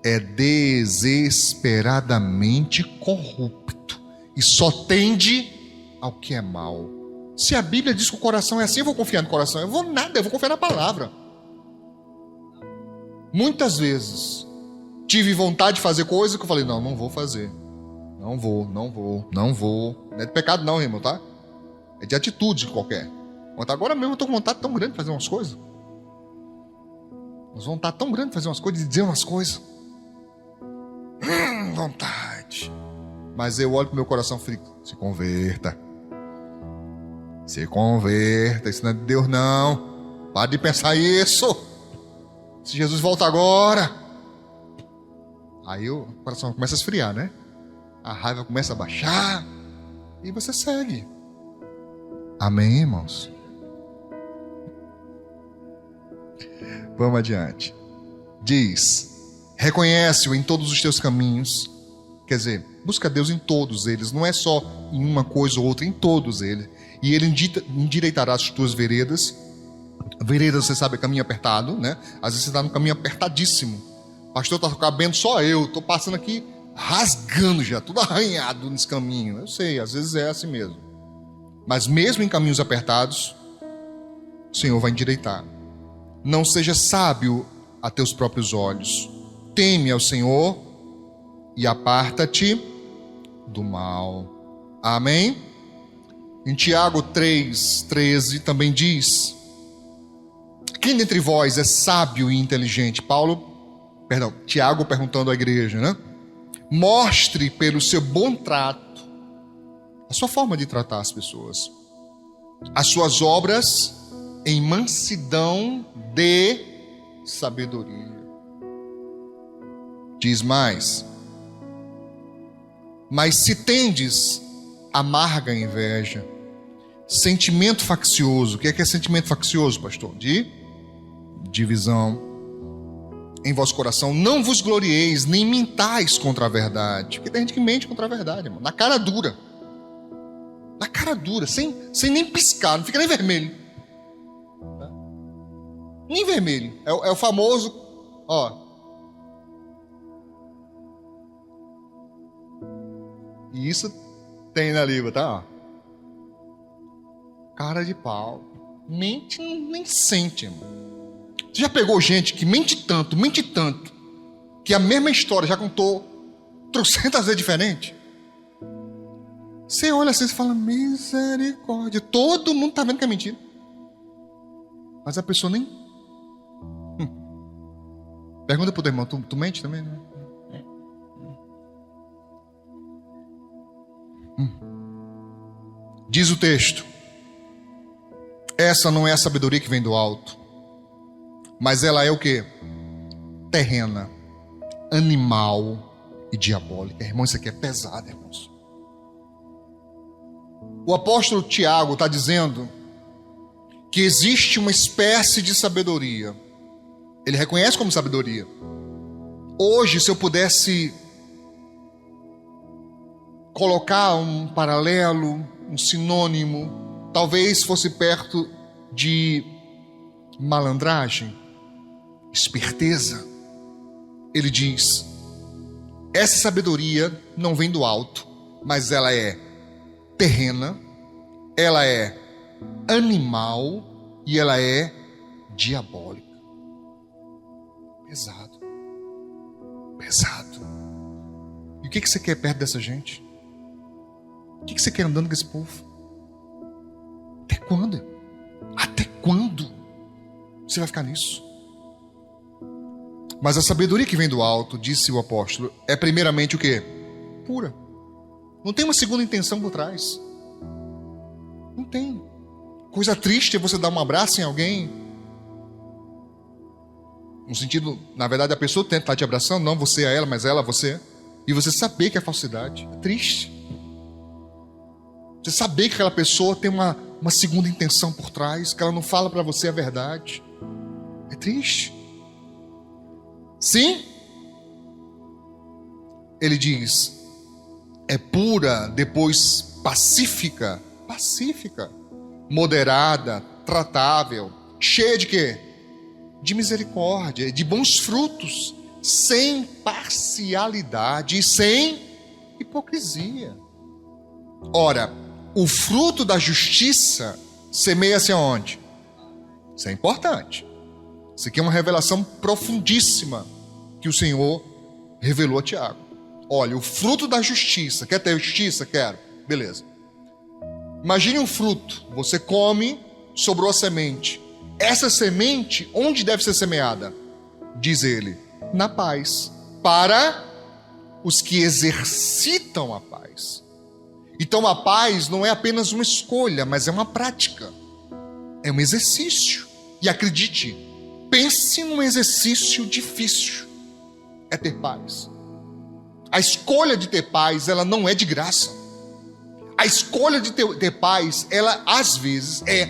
é desesperadamente corrupto e só tende ao que é mal. Se a Bíblia diz que o coração é assim, eu vou confiar no coração. Eu vou nada, eu vou confiar na palavra. Muitas vezes tive vontade de fazer coisa que eu falei, não vou fazer. Não vou. Não é de pecado não, irmão, tá? É de atitude qualquer. Agora mesmo eu estou com vontade tão grande de fazer umas coisas. Mas vontade tão grande de fazer umas coisas, de dizer umas coisas. Vontade. Mas eu olho pro meu coração e fico, se converta. Se converta, isso não é de Deus não. Para de pensar isso. Se Jesus volta agora. Aí o coração começa a esfriar, né? A raiva começa a baixar. E você segue. Amém, irmãos? Vamos adiante. Diz, reconhece-o em todos os teus caminhos. Quer dizer, busca Deus em todos eles. Não é só em uma coisa ou outra, em todos eles. E Ele endireitará as tuas veredas. Veredas, você sabe, é caminho apertado, né? Às vezes você está num caminho apertadíssimo. Pastor, está cabendo só eu. Estou passando aqui rasgando já, tudo arranhado nesse caminho. Eu sei, às vezes é assim mesmo. Mas mesmo em caminhos apertados, o Senhor vai endireitar. Não seja sábio a teus próprios olhos. Teme ao Senhor e aparta-te do mal. Amém? Em Tiago 3:13 também diz: quem dentre vós é sábio e inteligente? Tiago perguntando à igreja, né? Mostre pelo seu bom trato a sua forma de tratar as pessoas, as suas obras em mansidão de sabedoria. Diz mais: mas se tendes amarga inveja, sentimento faccioso. O que é sentimento faccioso, pastor? De divisão em vosso coração, não vos glorieis, nem mintais contra a verdade. Porque tem gente que mente contra a verdade, irmão. Na cara dura. Na cara dura, sem nem piscar, não fica nem vermelho. Nem vermelho. É o famoso, ó. E isso tem na língua, tá? Cara de pau. Mente, nem sente, irmão. Você já pegou gente que mente tanto, que a mesma história já contou 300 vezes diferente? Você olha assim e fala, misericórdia. Todo mundo tá vendo que é mentira. Mas a pessoa nem... Pergunta pro teu irmão, tu mente também, né? Diz o texto: essa não é a sabedoria que vem do alto, mas ela é o quê? Terrena, animal e diabólica. Irmão, isso aqui é pesado, irmãos. O apóstolo Tiago está dizendo que existe uma espécie de sabedoria. Ele reconhece como sabedoria. Hoje, se eu pudesse colocar um paralelo, um sinônimo, talvez fosse perto de malandragem, esperteza. Ele diz: essa sabedoria não vem do alto, mas ela é terrena, ela é animal e ela é diabólica. Pesado. Pesado. E o que você quer perto dessa gente? O que você quer andando com esse povo? Até quando? Até quando você vai ficar nisso? Mas a sabedoria que vem do alto, disse o apóstolo, é primeiramente o quê? Pura. Não tem uma segunda intenção por trás. Não tem. Coisa triste é você dar um abraço em alguém, no sentido, na verdade, a pessoa tenta estar te abraçando, não você a ela, mas ela a você, e você saber que é falsidade. É triste. Você saber que aquela pessoa tem uma segunda intenção por trás, que ela não fala para você a verdade. É triste. Sim? Ele diz: é pura, depois pacífica, moderada, tratável, cheia de quê? De misericórdia, de bons frutos, sem parcialidade e sem hipocrisia. Ora, o fruto da justiça semeia-se aonde? Isso é importante. Isso aqui é uma revelação profundíssima que o Senhor revelou a Tiago. Olha, o fruto da justiça. Quer ter justiça? Quero. Beleza. Imagine um fruto. Você come, sobrou a semente. Essa semente, onde deve ser semeada? Diz ele, na paz. Para os que exercitam a paz. Então a paz não é apenas uma escolha, mas é uma prática. É um exercício. E acredite, pense num exercício difícil. É ter paz. A escolha de ter paz, ela não é de graça. A escolha de ter paz, ela às vezes é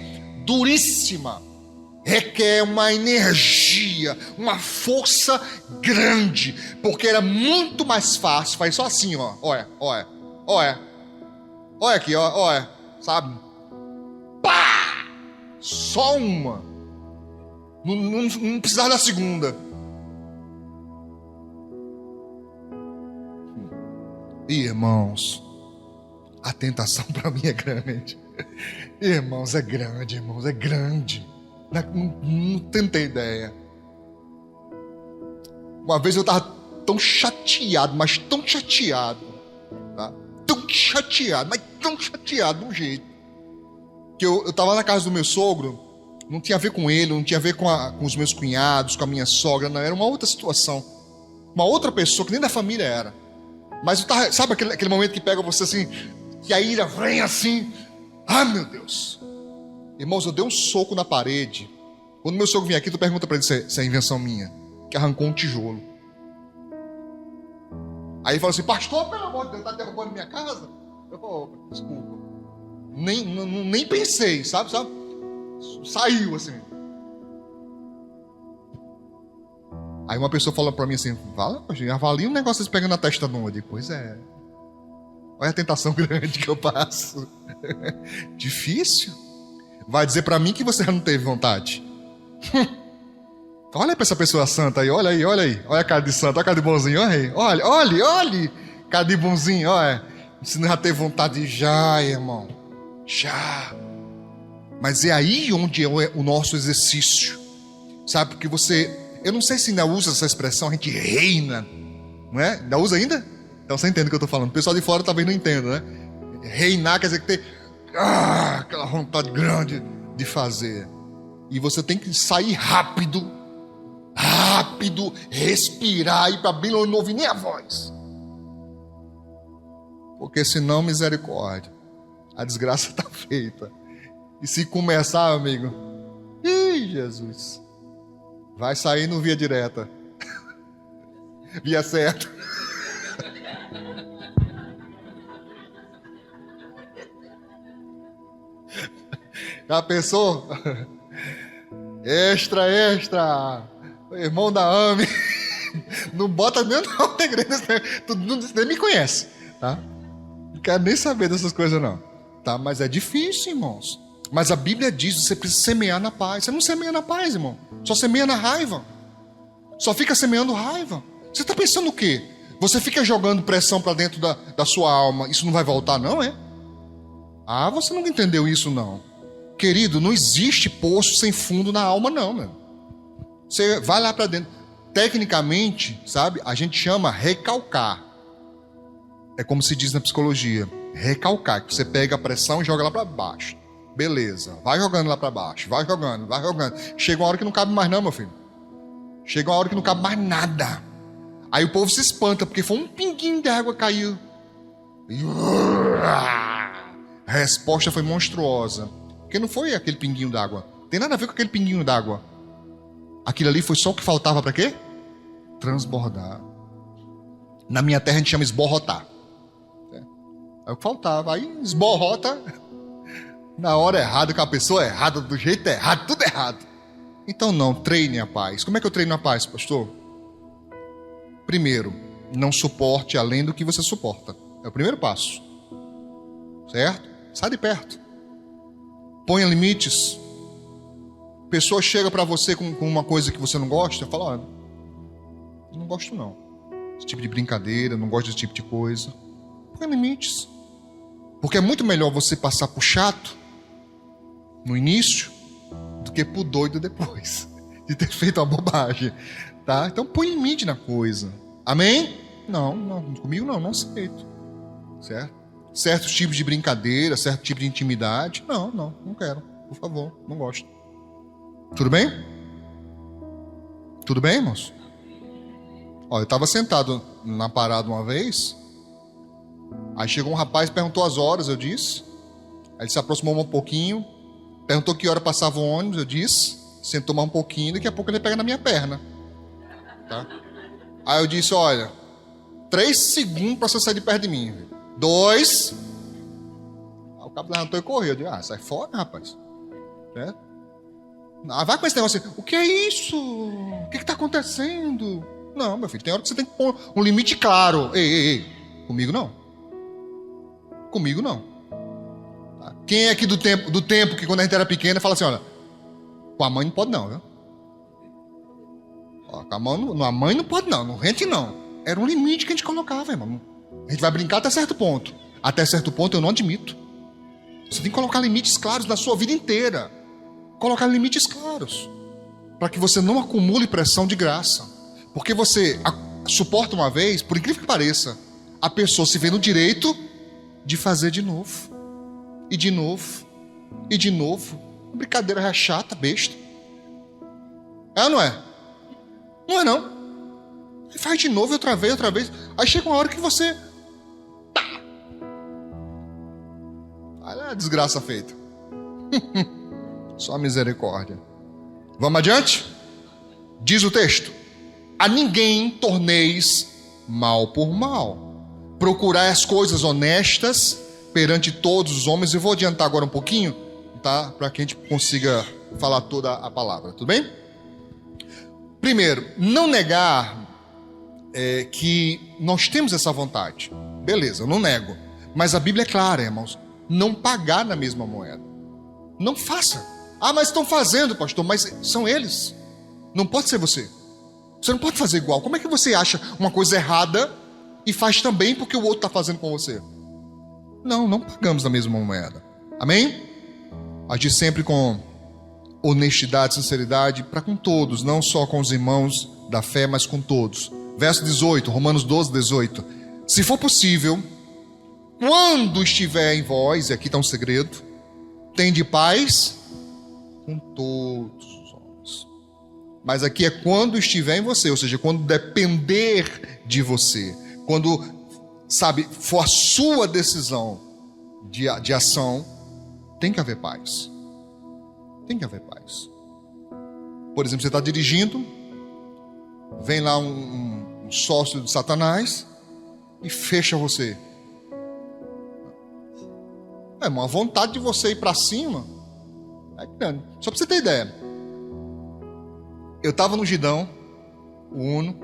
duríssima. Requer uma energia, uma força grande. Porque era muito mais fácil. Faz só assim, ó. Olha. Olha aqui, olha. Sabe? Pá! Só uma. Não precisava da segunda. Irmãos, a tentação para mim é grande. Irmãos, é grande. Não tentei ideia. Uma vez eu estava tão chateado, mas tão chateado, tá? Tão chateado de um jeito, que eu estava na casa do meu sogro. Não tinha a ver com ele, não tinha a ver com os meus cunhados, com a minha sogra, não, era uma outra situação. Uma outra pessoa que nem da família era. Mas eu tava, sabe aquele momento que pega você assim, que a ira vem assim, ai meu Deus. Irmãos, eu dei um soco na parede. Quando meu sogro vinha aqui, tu pergunta para ele se é invenção minha, que arrancou um tijolo. Aí ele falou assim, pastor, pelo amor de Deus, tá derrubando minha casa? Eu falei, desculpa. Nem pensei, sabe? Saiu assim. Aí uma pessoa falou para mim assim, avalia um negócio pegando na testa nua. Eu digo, pois é. Olha a tentação grande que eu passo. Difícil. Vai dizer para mim que você já não teve vontade. Olha para essa pessoa santa aí, olha aí. Olha a cara de santo, olha a cara de bonzinho, olha. Cara de bonzinho, olha. Você não já teve vontade já, irmão. Já. Mas é aí onde é o nosso exercício. Sabe, porque você... Eu não sei se ainda usa essa expressão, a gente reina. Não é? Ainda usa ainda? Então você entende o que eu estou falando. O pessoal de fora talvez não entenda, né? Reinar quer dizer que tem aquela vontade grande de fazer. E você tem que sair rápido, respirar, ir para bem longe, não ouvir nem a voz. Porque senão, misericórdia, a desgraça está feita. E se começar, amigo, ih, Jesus, vai sair no via direta, via certa. Já pensou? Extra, extra, irmão da AME. Não bota nem não na igreja, tu nem me conhece, tá? Não quero nem saber dessas coisas não, tá? Mas é difícil, irmãos. Mas a Bíblia diz que você precisa semear na paz. Você não semeia na paz, irmão. Só semeia na raiva. Só fica semeando raiva. Você está pensando o quê? Você fica jogando pressão para dentro da sua alma. Isso não vai voltar não, é? Ah, você nunca entendeu isso não. Querido, não existe poço sem fundo na alma não, meu. Você vai lá para dentro. Tecnicamente, sabe? A gente chama recalcar. É como se diz na psicologia. Recalcar. Que você pega a pressão e joga lá para baixo. Beleza, vai jogando lá para baixo, vai jogando, vai jogando. Chega uma hora que não cabe mais não, meu filho. Chega uma hora que não cabe mais nada. Aí o povo se espanta, porque foi um pinguinho de água caiu. A resposta foi monstruosa. Porque não foi aquele pinguinho d'água. Tem nada a ver com aquele pinguinho d'água. Aquilo ali foi só o que faltava para quê? Transbordar. Na minha terra a gente chama esborrotar. É o que faltava. Aí esborrota na hora errada, com a pessoa errada, do jeito errado, tudo errado. Então não, treine a paz. Como é que eu treino a paz, pastor? Primeiro, não suporte além do que você suporta. É o primeiro passo. Certo? Sai de perto. Ponha limites. Pessoa chega para você com uma coisa que você não gosta, fala, olha, eu não gosto não. Esse tipo de brincadeira, não gosto desse tipo de coisa. Ponha limites. Porque é muito melhor você passar por chato no início do que por doido depois de ter feito uma bobagem, tá? Então põe limite na coisa. Amém? Não, comigo não aceito. Certo? Certos tipos de brincadeira, certo tipo de intimidade, não quero, por favor, não gosto. Tudo bem? Tudo bem, irmãos? Ó, eu estava sentado na parada uma vez, aí chegou um rapaz, perguntou as horas, eu disse. Aí ele se aproximou um pouquinho, perguntou que hora passava o ônibus, eu disse. Sentou mais um pouquinho, daqui a pouco ele pega na minha perna, tá? Aí eu disse, olha, 3 segundos para você sair de perto de mim. 2. Aí o cabo levantou e correu. Eu disse, sai fora, rapaz. É? Vai com esse negócio assim, o que é isso? O que está acontecendo? Não, meu filho, tem hora que você tem que pôr um limite claro. Ei, comigo não. Comigo não. Tá? Quem é aqui do tempo que quando a gente era pequena fala assim, olha, com a mãe não pode não, viu? Ó, com a mãe não pode não, rente não. Era um limite que a gente colocava, irmão. A gente vai brincar até certo ponto. Até certo ponto eu não admito. Você tem que colocar limites claros na sua vida inteira. Colocar limites claros. Para que você não acumule pressão de graça. Porque você suporta uma vez, por incrível que pareça, a pessoa se vê no direito de fazer de novo. E de novo. E de novo. Brincadeira é chata, besta. É ou não é? Não é não. E faz de novo, outra vez. Aí chega uma hora que você... Olha a desgraça feita. Só misericórdia. Vamos adiante? Diz o texto: a ninguém torneis mal por mal. Procurai as coisas honestas perante todos os homens. Eu vou adiantar agora um pouquinho, tá? Para que a gente consiga falar toda a palavra, tudo bem? Primeiro, não negar que nós temos essa vontade. Beleza, eu não nego. Mas a Bíblia é clara, irmãos. Não pagar na mesma moeda. Não faça. Ah, mas estão fazendo, pastor. Mas são eles. Não pode ser você. Você não pode fazer igual. Como é que você acha uma coisa errada e faz também porque o outro está fazendo com você? Não pagamos na mesma moeda. Amém? Agir sempre com honestidade, sinceridade, para com todos, não só com os irmãos da fé, mas com todos. Verso 18, Romanos 12, 18. Se for possível, quando estiver em vós, e aqui está um segredo, tende paz com todos os homens. Mas aqui é quando estiver em você, ou seja, quando depender de você, quando sabe, for a sua decisão de ação, tem que haver paz. Tem que haver paz. Por exemplo, você está dirigindo, vem lá um sócio de Satanás e fecha você. Uma vontade de você ir para cima é grande. Só para você ter ideia. Eu estava no Gidão, o Uno,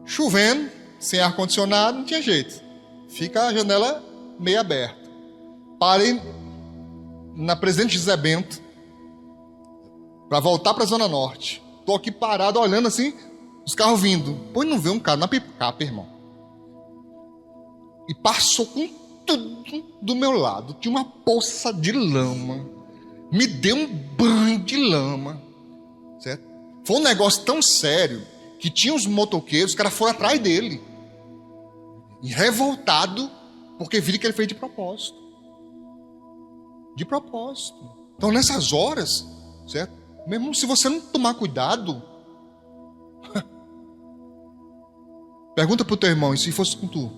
chovendo, sem ar-condicionado, não tinha jeito. Fica a janela meio aberta. Parei na Presidente José Bento para voltar para a Zona Norte. Estou aqui parado, olhando assim, os carros vindo. Pô, não vê um carro na picape, irmão. E passou com tudo do meu lado. Tinha uma poça de lama. Me deu um banho de lama. Certo? Foi um negócio tão sério que tinha os motoqueiros, os caras foram atrás dele. E revoltado, porque viram que ele fez de propósito. De propósito. Então, nessas horas, certo? Mesmo se você não tomar cuidado, pergunta pro teu irmão, e se fosse com tu?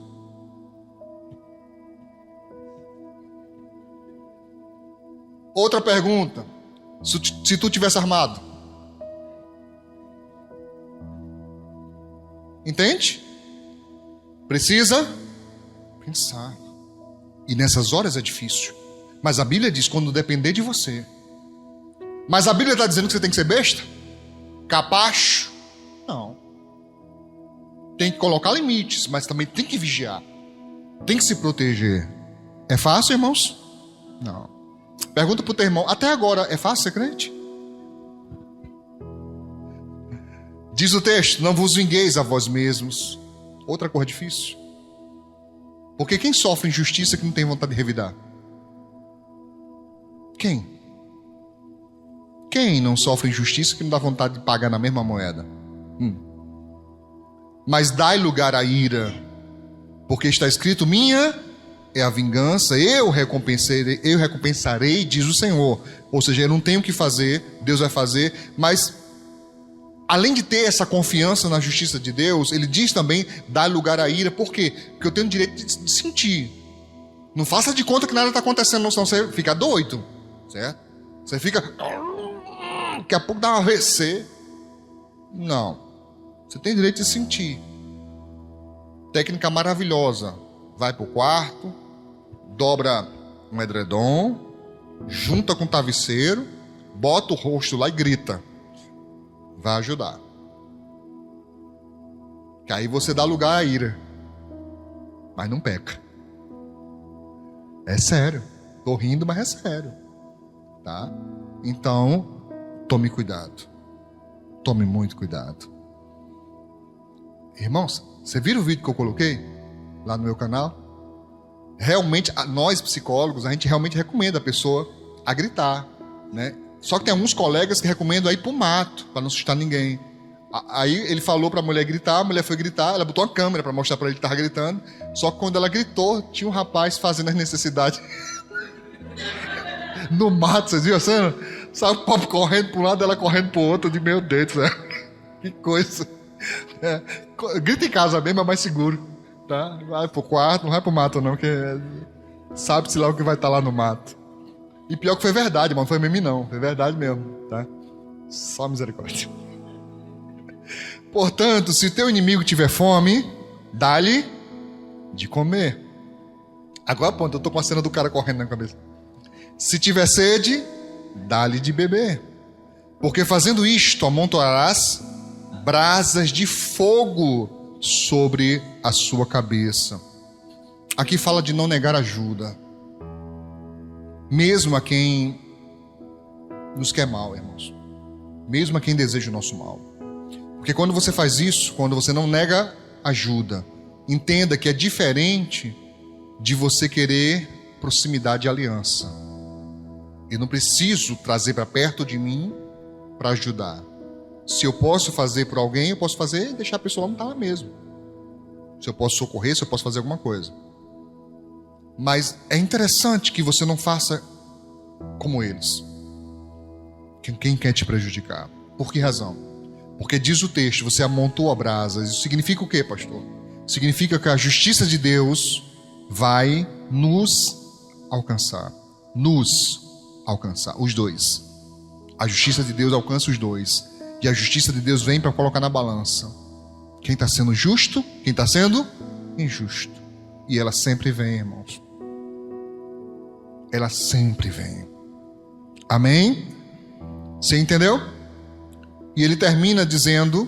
Outra pergunta, se tu tivesse armado. Entende? Precisa pensar. E nessas horas é difícil. Mas a Bíblia diz, quando depender de você. Mas a Bíblia está dizendo que você tem que ser besta? Capacho? Não. Tem que colocar limites, mas também tem que vigiar. Tem que se proteger. É fácil, irmãos? Não. Pergunta para o teu irmão, até agora é fácil ser crente? Diz o texto, não vos vingueis a vós mesmos. Outra coisa difícil. Porque quem sofre injustiça que não tem vontade de revidar? Quem? Quem não sofre injustiça que não dá vontade de pagar na mesma moeda? Mas dai lugar à ira, porque está escrito, minha é a vingança, eu recompensarei, diz o Senhor. Ou seja, eu não tenho o que fazer, Deus vai fazer. Mas, além de ter essa confiança na justiça de Deus, ele diz também, dai lugar à ira. Por quê? Porque eu tenho o direito de sentir. Não faça de conta que nada está acontecendo, não, senão você fica doido, certo? Você fica... Daqui a pouco dá um AVC. Não. Você tem direito de sentir. Técnica maravilhosa. Vai para o quarto, dobra um edredom, junta com o travesseiro, bota o rosto lá e grita. Vai ajudar. Que aí você dá lugar à ira. Mas não peca. É sério. Tô rindo, mas é sério. Tá? Então... tome cuidado. Tome muito cuidado. Irmãos, você viram o vídeo que eu coloquei lá no meu canal? Realmente, nós psicólogos, a gente realmente recomenda a pessoa a gritar, né? Só que tem alguns colegas que recomendam a ir pro mato, para não assustar ninguém. Aí ele falou para a mulher gritar, a mulher foi gritar, ela botou uma câmera para mostrar para ele que estava gritando. Só que quando ela gritou, tinha um rapaz fazendo as necessidades no mato, vocês viram a cena? Sabe o pop correndo para um lado, ela correndo para o outro. De meu Deus, né? Que coisa. Grita em casa mesmo, é mais seguro. Tá? Vai pro quarto, não vai pro mato não, porque sabe-se lá o que vai estar lá no mato. E pior que foi verdade, mano, não foi meme não. Foi verdade mesmo, tá? Só misericórdia. Portanto, se teu inimigo tiver fome, dá-lhe de comer. Agora, ponto, eu tô com a cena do cara correndo na cabeça. Se tiver sede, dá-lhe de beber, porque fazendo isto amontoarás brasas de fogo sobre a sua cabeça. Aqui fala de não negar ajuda, mesmo a quem nos quer mal, irmãos, mesmo a quem deseja o nosso mal. Porque quando você faz isso, quando você não nega ajuda, entenda que é diferente de você querer proximidade e aliança. Eu não preciso trazer para perto de mim para ajudar. Se eu posso fazer por alguém, eu posso fazer e deixar a pessoa lá, não tá lá mesmo. Se eu posso socorrer, se eu posso fazer alguma coisa. Mas é interessante que você não faça como eles. Quem quer te prejudicar? Por que razão? Porque diz o texto, você amontoa brasas. Isso significa o quê, pastor? significa que a justiça de Deus vai nos alcançar. Nos alcançar, os dois. A justiça de Deus alcança os dois. E a justiça de Deus vem para colocar na balança quem está sendo justo, quem está sendo injusto. E ela sempre vem, irmãos. Ela sempre vem. Amém? Você entendeu? E ele termina dizendo: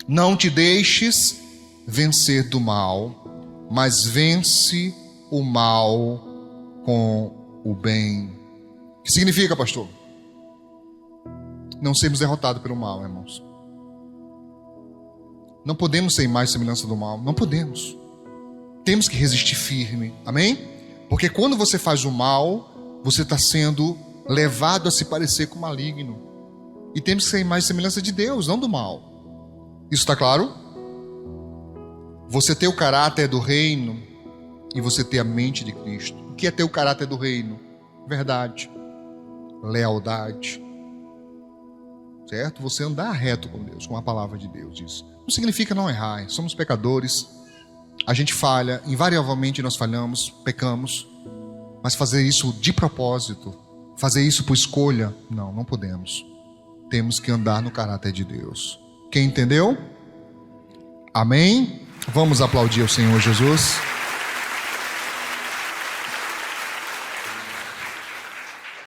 não te deixes vencer do mal, mas vence o mal com o bem. O que significa, pastor? Não sermos derrotados pelo mal, irmãos. Não podemos ser mais semelhança do mal. Não podemos. Temos que resistir firme. Amém? Porque quando você faz o mal, você está sendo levado a se parecer com o maligno. E temos que ser mais semelhança de Deus, não do mal. Isso está claro? Você ter o caráter do reino e você ter a mente de Cristo. O que é ter o caráter do reino? Verdade. Lealdade. Certo? Você andar reto com Deus, com a palavra de Deus. Isso não significa não errar. Somos pecadores. A gente falha. Invariavelmente nós falhamos, pecamos. Mas fazer isso de propósito, fazer isso por escolha, não podemos. Temos que andar no caráter de Deus. Quem entendeu? Amém? Vamos aplaudir o Senhor Jesus.